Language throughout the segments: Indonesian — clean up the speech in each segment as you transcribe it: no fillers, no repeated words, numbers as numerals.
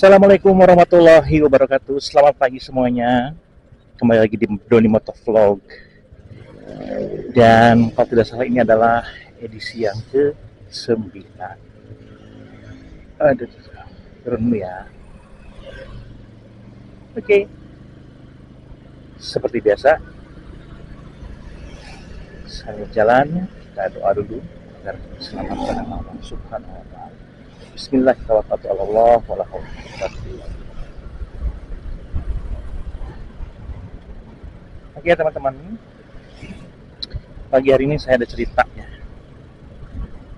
Assalamualaikum warahmatullahi wabarakatuh. Selamat pagi semuanya. Kembali lagi di Doni Motovlog. Dan kalau tidak salah ini adalah edisi yang ke-9. Aduh, turun dulu ya. Oke. Seperti biasa, saya jalan, kita doa dulu agar selamat pada Allah Subhanahu wa taala. Bismillahirrahmanirrahim. Oke teman-teman, pagi hari ini saya ada cerita ya.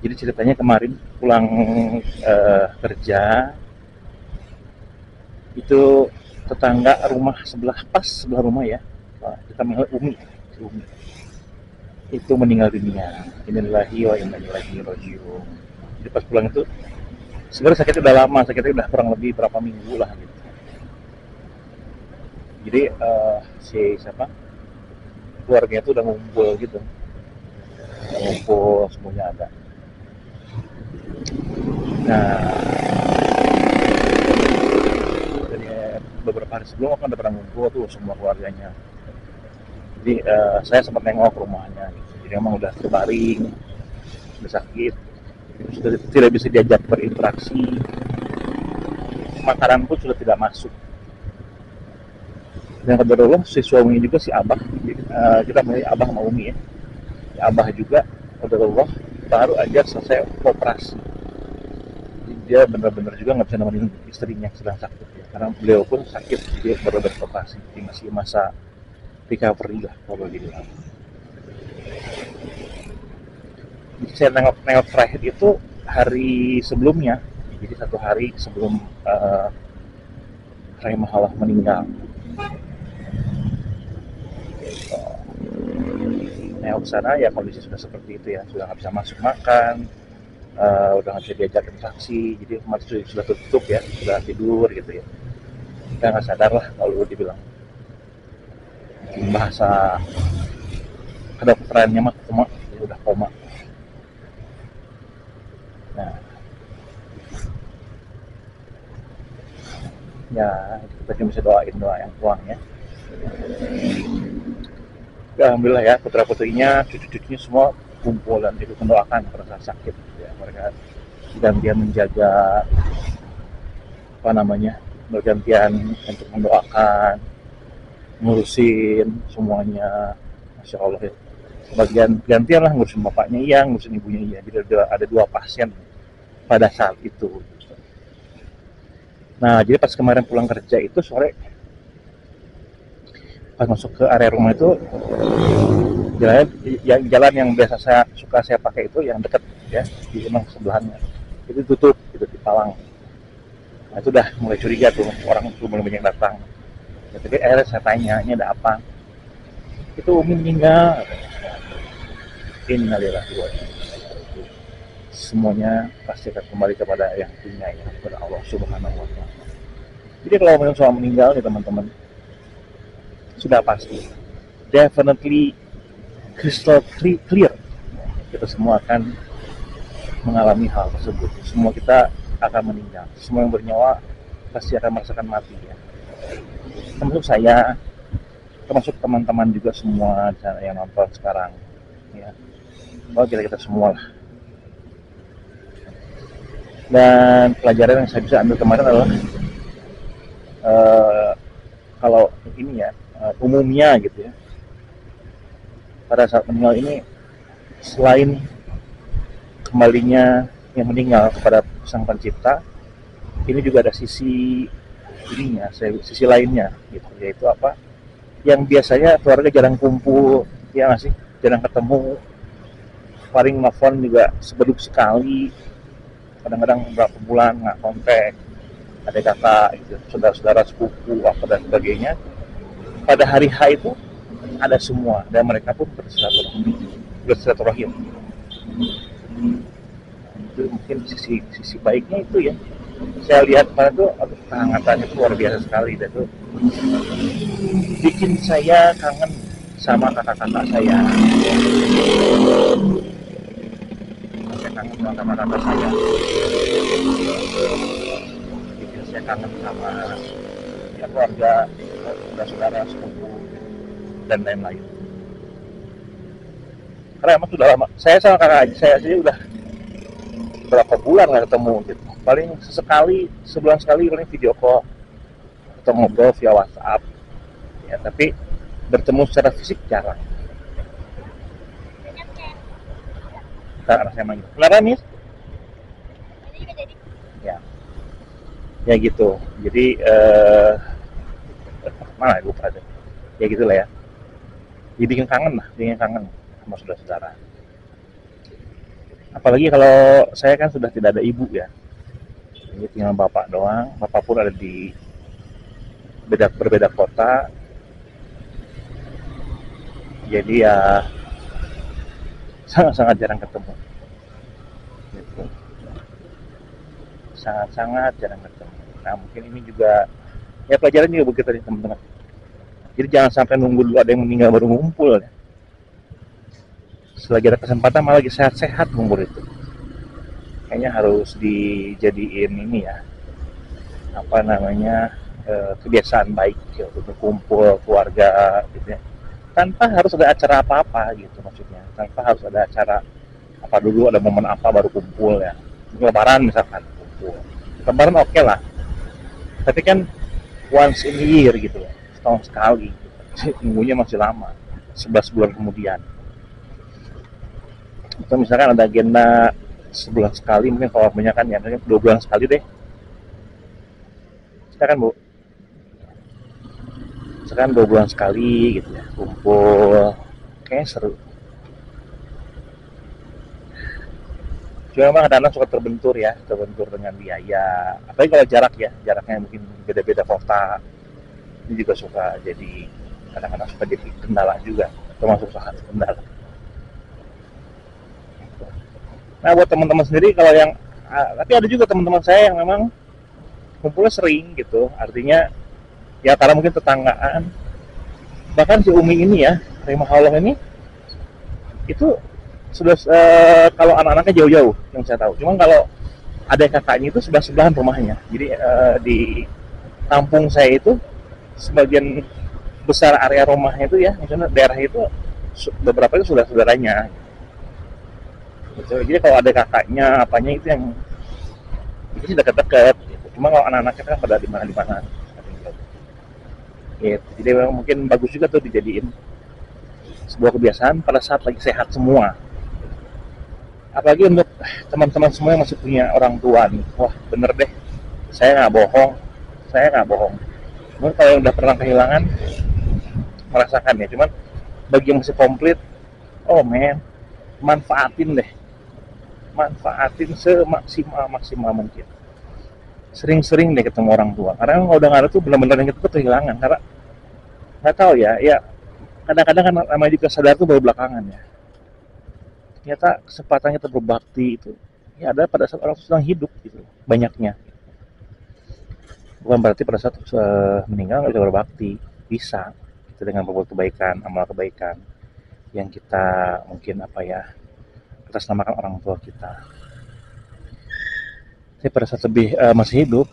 Jadi ceritanya kemarin pulang kerja itu tetangga rumah sebelah rumah ya, kita manggil Umi itu meninggal dunia. Innalillahi wa inna ilaihi raji'un. Jadi pas pulang itu sebenarnya sakitnya udah lama, sakitnya udah kurang lebih berapa minggu lah gitu. Jadi keluarganya itu udah ngumpul gitu, semuanya ada. Nah, dari beberapa hari sebelum kan udah pernah ngumpul tuh semua keluarganya. Jadi saya sempat nengok ke rumahnya gitu. Jadi emang udah terbaring, udah sakit, sudah tidak bisa diajak berinteraksi, makanan pun sudah tidak masuk. Dan kebetulan si suaminya juga si Abah, kita mulai Abah sama Umi ya. Si Abah juga kebetulan baru aja selesai operasi. Jadi dia benar-benar juga nggak bisa nemenin istrinya sedang sakit ya, karena beliau pun sakit, dia baru beroperasi, jadi masih masa recovery lah kalau dibilang. Saya nengok terakhir itu hari sebelumnya, jadi 1 hari sebelum Rahimahullah meninggal. Nengok sana ya kondisi sudah seperti itu ya, sudah nggak bisa masuk makan, udah nggak bisa diajak interaksi, jadi kemarin sudah tutup ya, sudah tidur gitu ya, kita nggak sadar lah kalau dibilang bahasa kedokterannya mah koma, ya udah koma. Nah, ya kita cuma bisa doain doa yang kuat ya. Ya alhamdulillah ya, putra putrinya, cucu-cucunya semua kumpul dan ikut mendoakan pada saat sakit ya. Mereka gantian menjaga bergantian untuk mendoakan, ngurusin semuanya. Masya Allah ya, sebagian gantian lah ngurusin bapaknya iya, ngurusin ibunya iya. Jadi ada 2 pasien pada saat itu. Nah jadi pas kemarin pulang kerja itu sore, pas masuk ke area rumah itu, jalan yang biasa saya pakai itu yang dekat ya, di emang sebelahnya itu tutup gitu, dipalang. Nah itu udah mulai curiga tuh, orang tuh mulai banyak datang. Jadi akhirnya saya tanya, ini ada apa? Itu Umi meninggal. Innalillahi wa inna ilaihi raji'un. Semuanya pasti akan kembali kepada yang punya ya, kepada Allah Subhanahu wa taala. Jadi kalau soal meninggal nih teman-teman, sudah pasti, definitely crystal clear, kita semua akan mengalami hal tersebut. Semua kita akan meninggal, semua yang bernyawa pasti akan merasakan mati ya. Termasuk saya, termasuk teman-teman juga semua yang nonton sekarang ya. Bahwa kita semua lah. Dan pelajaran yang saya bisa ambil kemarin adalah kalau ini ya, umumnya gitu ya, pada saat meninggal ini, selain kembalinya yang meninggal kepada sang pencipta, ini juga ada sisi lainnya gitu, yaitu apa, yang biasanya keluarga jarang kumpul ya nggak sih, jarang ketemu, paling nelfon juga sebeduk sekali, kadang-kadang beberapa bulan nggak kontak, ada kakak gitu, saudara-saudara, sepupu apa dan sebagainya. Pada hari H itu ada semua, dan mereka pun bersilaturahim. Itu mungkin sisi baiknya itu ya. Saya lihat pada tuh kehangatannya itu luar biasa sekali, dan itu bikin saya kangen sama kakak-kakak saya. Saya kangen sama kakak-kakak saya. Bikin saya kangen sama ya keluarga, saudara-saudara, sepupu dan lain-lain. Karena emang sudah lama. Saya sama kakak saya sih udah berapa bulan nggak ketemu gitu. Paling sesekali, sebulan sekali paling video call atau ngobrol via WhatsApp. Ya, tapi bertemu secara fisik jarang. Karena saya manggil. Kenapa nih? Ya, ya gitu. Jadi mana gue pada? Ya gitulah ya. Dibikin kangen lah, bikin kangen sama saudara-saudara. Apalagi kalau saya kan sudah tidak ada ibu ya. Jadi tinggal bapak doang. Bapak pun ada di berbeda kota. Jadi ya sangat-sangat jarang ketemu. Gitu. Sangat-sangat jarang ketemu. Nah mungkin ini juga ya pelajaran juga begitu nih teman-teman. Jadi jangan sampai nunggu dulu ada yang meninggal baru ngumpul ya. Selagi ada kesempatan malah lagi sehat-sehat ngumpul itu. Kayaknya harus dijadiin ini ya, apa namanya, kebiasaan baik ya, untuk kumpul keluarga gitu ya. Tanpa harus ada acara apa-apa gitu maksudnya. Tanpa harus ada acara apa dulu, ada momen apa baru kumpul ya. Lebaran misalkan kumpul. Lebaran oke lah. Tapi kan once in a year gitu ya. Setahun sekali. Nunggunya masih lama. 11 bulan kemudian. Atau misalkan ada agenda sebulan sekali, mungkin kalau banyak kan ya 2 bulan sekali deh. Silakan Bu. Misalkan 2 bulan sekali gitu ya, kumpul. Kayaknya seru. Cuma memang kadang-kadang suka terbentur dengan biaya. Apalagi kalau jaraknya mungkin beda-beda kota. Ini juga suka jadi kadang-kadang suka jadi kendala juga, termasuk salah satu kendala. Nah buat teman-teman sendiri kalau yang tapi ada juga teman-teman saya yang memang kumpulnya sering gitu, artinya ya karena mungkin tetanggaan. Bahkan si Umi ini ya, Rahimahullah ini itu sudah kalau anak-anaknya jauh-jauh yang saya tahu. Cuma kalau ada kakaknya itu sebelah-sebelahan rumahnya. Jadi di kampung saya itu sebagian besar area rumahnya itu ya, misalnya daerah itu beberapa itu sudah saudaranya. Gitu. Jadi kalau ada kakaknya apanya itu yang itu dekat-dekat gitu. Cuma kalau anak-anaknya kan pada di mana gitu. Jadi memang mungkin bagus juga tuh dijadiin sebuah kebiasaan pada saat lagi sehat semua. Apalagi untuk teman-teman semua yang masih punya orang tua nih. Wah bener deh, saya nggak bohong. Mungkin kalau yang udah pernah kehilangan merasakan ya. Cuman bagi yang masih komplit, oh man, manfaatin semaksimal mungkin. Sering-sering deh ketemu orang tua. Karena kalau udah nggak ada tuh benar-benar yang kita tuh kehilangan. Karena nggak tahu ya kadang-kadang kan namanya juga sadar tuh baru belakangan ya. Ternyata kesempatan kita berbakti itu ya ada pada saat orang sedang hidup gitu, banyaknya. Bukan berarti pada saat meninggal nggak bisa berbakti, bisa. Kita dengan berbuat kebaikan, amal kebaikan yang kita mungkin atas namakan orang tua kita. Tapi pada saat masih hidup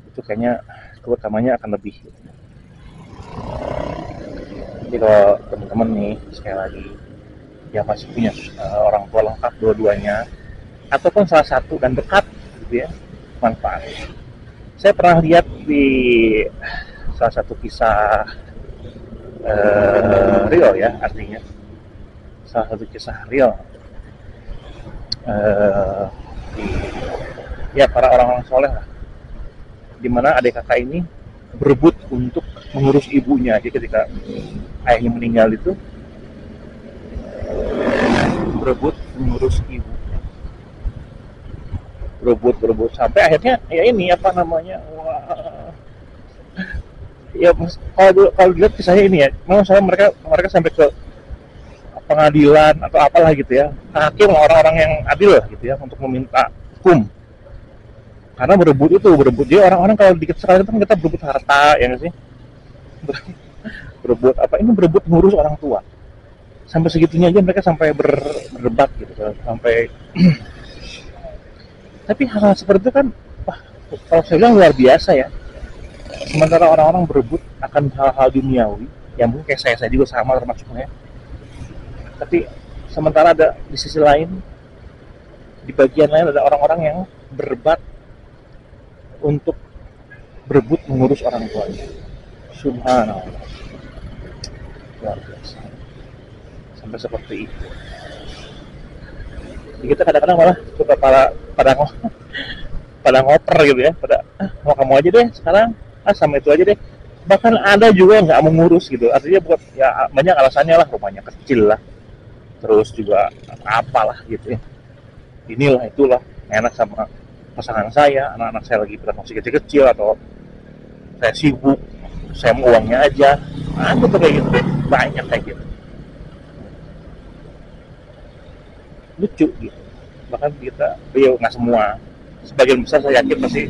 itu kayaknya keutamanya akan lebih. Jadi kalau teman-teman nih sekali lagi yang masih punya orang tua lengkap dua-duanya ataupun salah satu dan dekat gitu ya, manfaat. Saya pernah lihat di salah satu kisah real ya, artinya salah satu kisah real ya para orang-orang soleh lah, dimana adik kakak ini berebut untuk mengurus ibunya. Jadi ketika ayahnya meninggal itu berebut mengurus ibu, berebut sampai akhirnya ya ini ya kalau dilihat kisahnya ini ya, memang saya mereka sampai ke pengadilan atau apalah gitu ya, hakim orang-orang yang adil lah gitu ya, untuk meminta hukum. Karena berebut dia orang-orang kalau dikit sekali kan kita berebut harta ya nggak sih, berebut ngurus orang tua. Sampai segitunya aja mereka sampai berdebat gitu sampai tapi hal-hal seperti itu kan wah kalau saya bilang luar biasa ya. Sementara orang-orang berebut akan hal-hal duniawi, yang mungkin kayak saya juga sama termasuknya. Tapi sementara ada di sisi lain, di bagian lain ada orang-orang yang berdebat untuk berebut mengurus orang tuanya. Subhanallah, luar biasa. Sampai seperti itu. Jadi kita kadang-kadang malah suka pada ngoper gitu ya, pada mau kamu aja deh sekarang, sama itu aja deh. Bahkan ada juga yang nggak mau ngurus gitu, artinya buat ya banyak alasannya lah, rumahnya kecil lah, terus juga apalah gitu ya, inilah itulah, enak sama pasangan saya, anak-anak saya lagi pada masih kecil-kecil, atau saya sibuk, saya mau uangnya aja, ada tuh kayak gitu, banyak kayak gitu, lucu gitu. Bahkan kita, beliau nggak semua, sebagian besar saya yakin pasti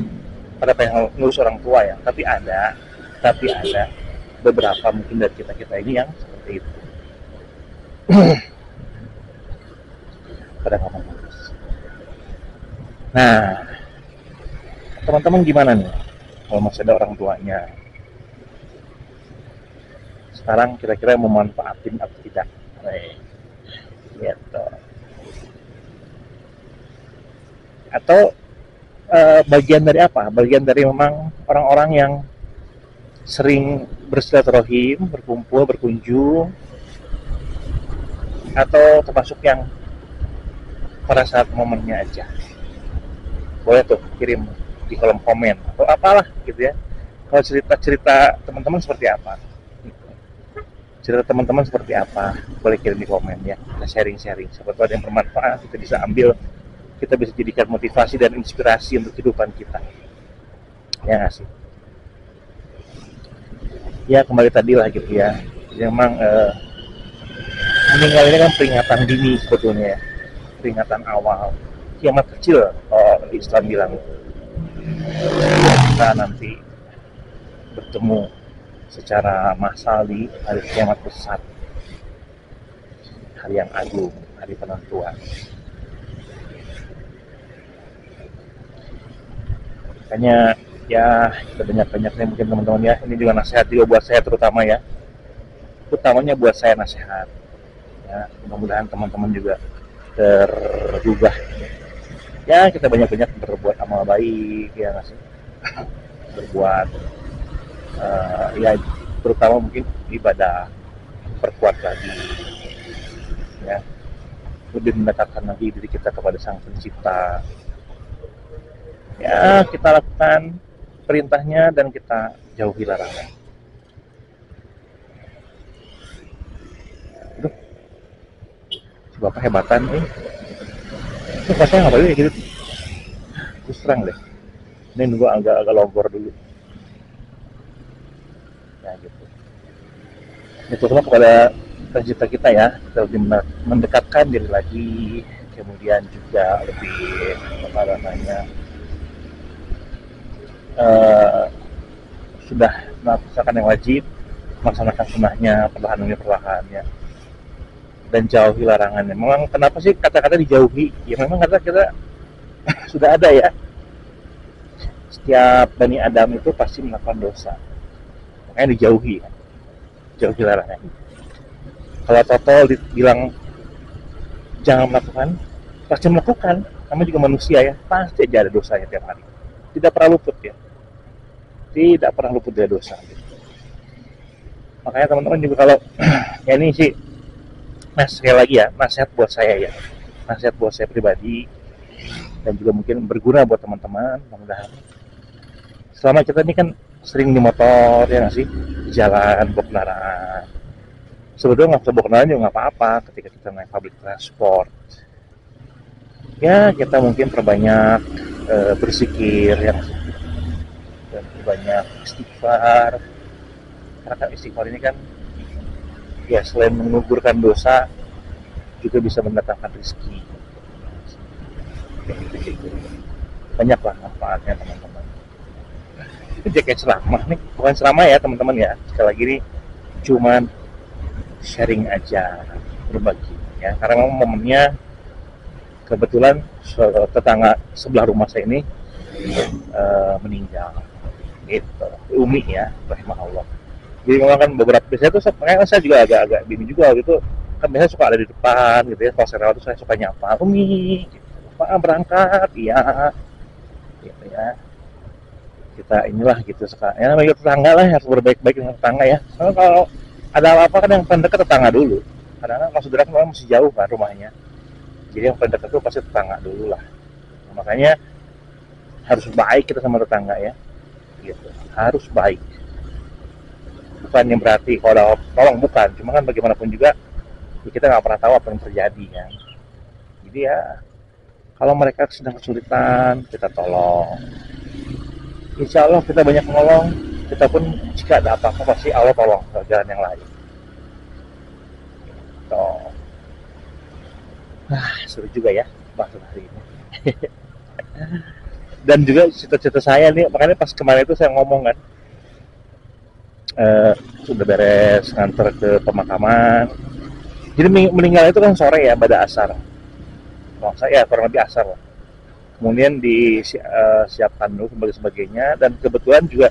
pada pengen ngurus orang tua ya, tapi ada beberapa mungkin dari kita ini yang seperti itu. Pada ngomong ngurus. Nah, teman-teman gimana nih kalau masih ada orang tuanya? Sekarang kira-kira mau manfaatin atau tidak? Gitu. Atau bagian dari apa? Bagian dari memang orang-orang yang sering bersilaturahim, berkumpul, berkunjung, atau termasuk yang pada saat momennya aja. Boleh tuh kirim di kolom komen atau apalah gitu ya. Kalau cerita-cerita teman-teman seperti apa? Cerita teman-teman seperti apa? Boleh kirim di komen ya. Kita sharing-sharing. Siapa tahu ada yang bermanfaat, kita bisa ambil, kita bisa jadikan motivasi dan inspirasi untuk kehidupan kita. Ya nggak sih? Ya kembali tadi lah gitu ya. Memang meninggal ini kan peringatan dini sebetulnya ya. Peringatan awal. Kiamat kecil kalau Islam bilang. Kita nanti bertemu secara massal di hari kiamat besar. Hari yang agung, hari penentuan. Makanya ya kita banyak-banyaknya mungkin teman-teman ya, ini juga nasihat juga buat saya terutama ya, utamanya buat saya nasihat ya, mudah-mudahan teman-teman juga tergugah ya, kita banyak-banyak berbuat amal baik ya nggak sih, berbuat ya terutama mungkin ibadah, perkuat lagi ya, lebih mendekatkan lagi diri kita kepada Sang Pencipta ya, kita lakukan perintahnya dan kita jauhi larangan. Aduh, si bapak hebatan nih. Itu pasnya ngapain kayak gitu? Terus terang deh. Ini nunggu agak logor dulu. Ya gitu. Ini terutama kepada pencipta kita ya, kita lebih mendekatkan diri lagi, kemudian juga lebih apa namanya, sudah melaksanakan yang wajib, melaksanakan sunnahnya perlahan ya, dan jauhi larangannya. Memang kenapa sih kata-kata dijauhi? Ya memang karena kita sudah ada ya, setiap Bani Adam itu pasti melakukan dosa, makanya dijauhi kan? Jauhi larangannya. Kalau total dibilang jangan melakukan, pasti melakukan. Namanya juga manusia ya, pasti aja ada dosanya tiap hari, tidak pernah luput ya, tidak pernah luput dari dosa gitu. Makanya teman-teman juga kalau ya ini sih, nah sekali lagi ya, nasihat buat saya ya, nasihat buat saya pribadi, dan juga mungkin berguna buat teman-teman. Mudah-mudahan selama kita ini kan sering di motor ya nggak sih, di jalan bawa kendaraan, sebetulnya nggak usah bawa kendaraan juga nggak apa-apa. Ketika kita naik public transport ya, kita mungkin perbanyak berzikir ya, dan banyak istighfar, karena kan istighfar ini kan ya selain mengugurkan dosa juga bisa mendatangkan rezeki. Banyaklah manfaatnya teman-teman. Itu jaket ceramah nih, bukan ceramah ya teman-teman ya, sekali lagi ini cuman sharing aja, berbagi ya, karena memang momennya kebetulan tetangga sebelah rumah saya ini meninggal gitu. Umi ya, rahimahullah. Jadi memang kan beberapa biasanya tuh makanya saya juga agak-agak bingung juga gitu, kan biasanya suka ada di depan gitu ya, kalau saya lewat tuh saya suka nyapa Umi gitu. Pak berangkat iya gitu ya, kita inilah gitu sekarang ya, namanya tetangga lah, harus berbaik-baik dengan tetangga ya. Karena kalau ada apa-apa kan yang paling dekat tetangga dulu, karena kalau saudara kan orang masih jauh kan rumahnya, jadi yang paling dekat itu pasti tetangga dulu lah. Nah, makanya harus baik kita sama tetangga ya gitu, harus baik, bukan yang berarti kalau ada tolong, bukan, cuma kan bagaimanapun juga ya kita nggak pernah tahu apa yang terjadi kan. Jadi ya kalau mereka sedang kesulitan kita tolong, insya Allah kita banyak menolong, kita pun jika ada apa-apa pasti Allah tolong ke jalan yang lain. Toh, seru juga ya bahas hari ini. Dan juga cita-cita saya nih, makanya pas kemarin itu saya ngomong kan, sudah beres nganter ke pemakaman. Jadi meninggal itu kan sore ya, pada asar. Oh, saya kurang lebih asar lah. Kemudian disiapkan dulu sebagainya, dan kebetulan juga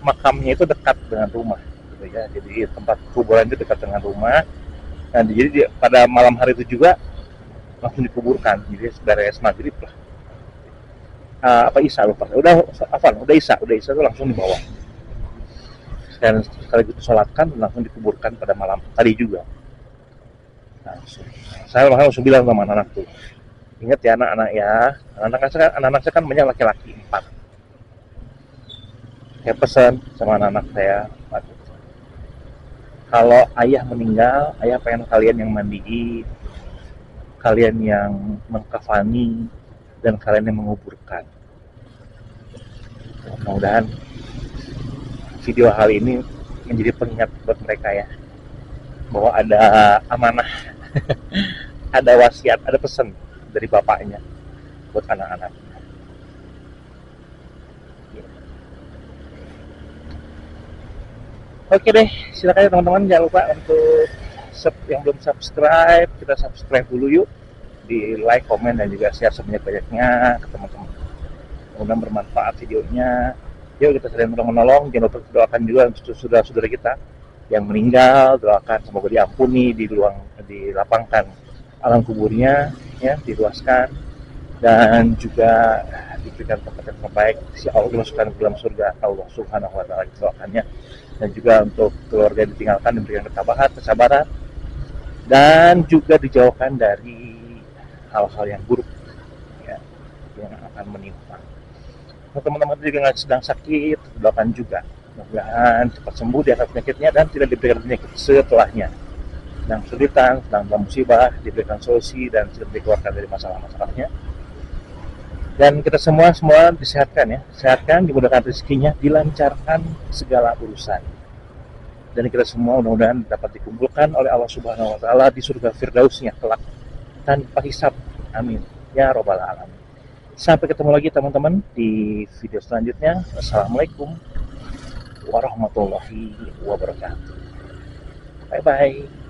makamnya itu dekat dengan rumah gitu ya, jadi tempat kuburan itu dekat dengan rumah. Dan jadi pada malam hari itu juga langsung dikuburkan, jadi beres maghrib lah, apa Isya lupa, udah Isya itu langsung dibawa dan sekaligus disolatkan dan langsung dikuburkan pada malam tadi juga langsung. Saya langsung bilang sama anak-anak tuh, ingat ya anak-anak ya, anak-anak saya kan banyak laki-laki 4. Saya pesan sama anak-anak saya, kalau ayah meninggal, ayah pengen kalian yang mandiin, kalian yang mengkafani, dan kalian yang menguburkan. Mudah-mudahan video hal ini menjadi pengingat buat mereka ya, bahwa ada amanah, ada wasiat, ada pesan dari bapaknya buat anak-anak. Oke deh, silakan ya teman-teman, jangan lupa untuk yang belum subscribe, kita subscribe dulu yuk, di like, komen, dan juga share sebanyak-banyaknya ke teman-teman. Mudah-mudahan bermanfaat videonya. Yuk kita saling menolong, jangan lupa doakan juga untuk saudara-saudara kita yang meninggal, doakan semoga diampuni, dilapangkan alam kuburnya ya, diluaskan, dan juga diberikan tempat yang terbaik, si Allah dimasukkan ke dalam surga Allah Subhanahu wa taala, doakannya. Dan juga untuk keluarga yang ditinggalkan diberikan ketabahan, kesabaran, dan juga dijauhkan dari hal-hal yang buruk ya, yang akan menimpa. Kalau teman-teman juga sedang sakit, doakan juga mudah-mudahan cepat sembuh di atas penyakitnya dan tidak diberikan penyakit setelahnya. Sedang kesulitan, sedang dalam musibah, diberikan solusi dan sudah dikeluarkan dari masalah-masalahnya. Dan kita semua disehatkan ya, disehatkan, dimudahkan rezekinya, dilancarkan segala urusan. Dan kita semua mudah-mudahan dapat dikumpulkan oleh Allah Subhanahu wa taala di surga Firdausnya kelak tanpa hisab. Amin ya robbal alamin. Sampai ketemu lagi teman-teman di video selanjutnya. Assalamualaikum warahmatullahi wabarakatuh. Bye bye.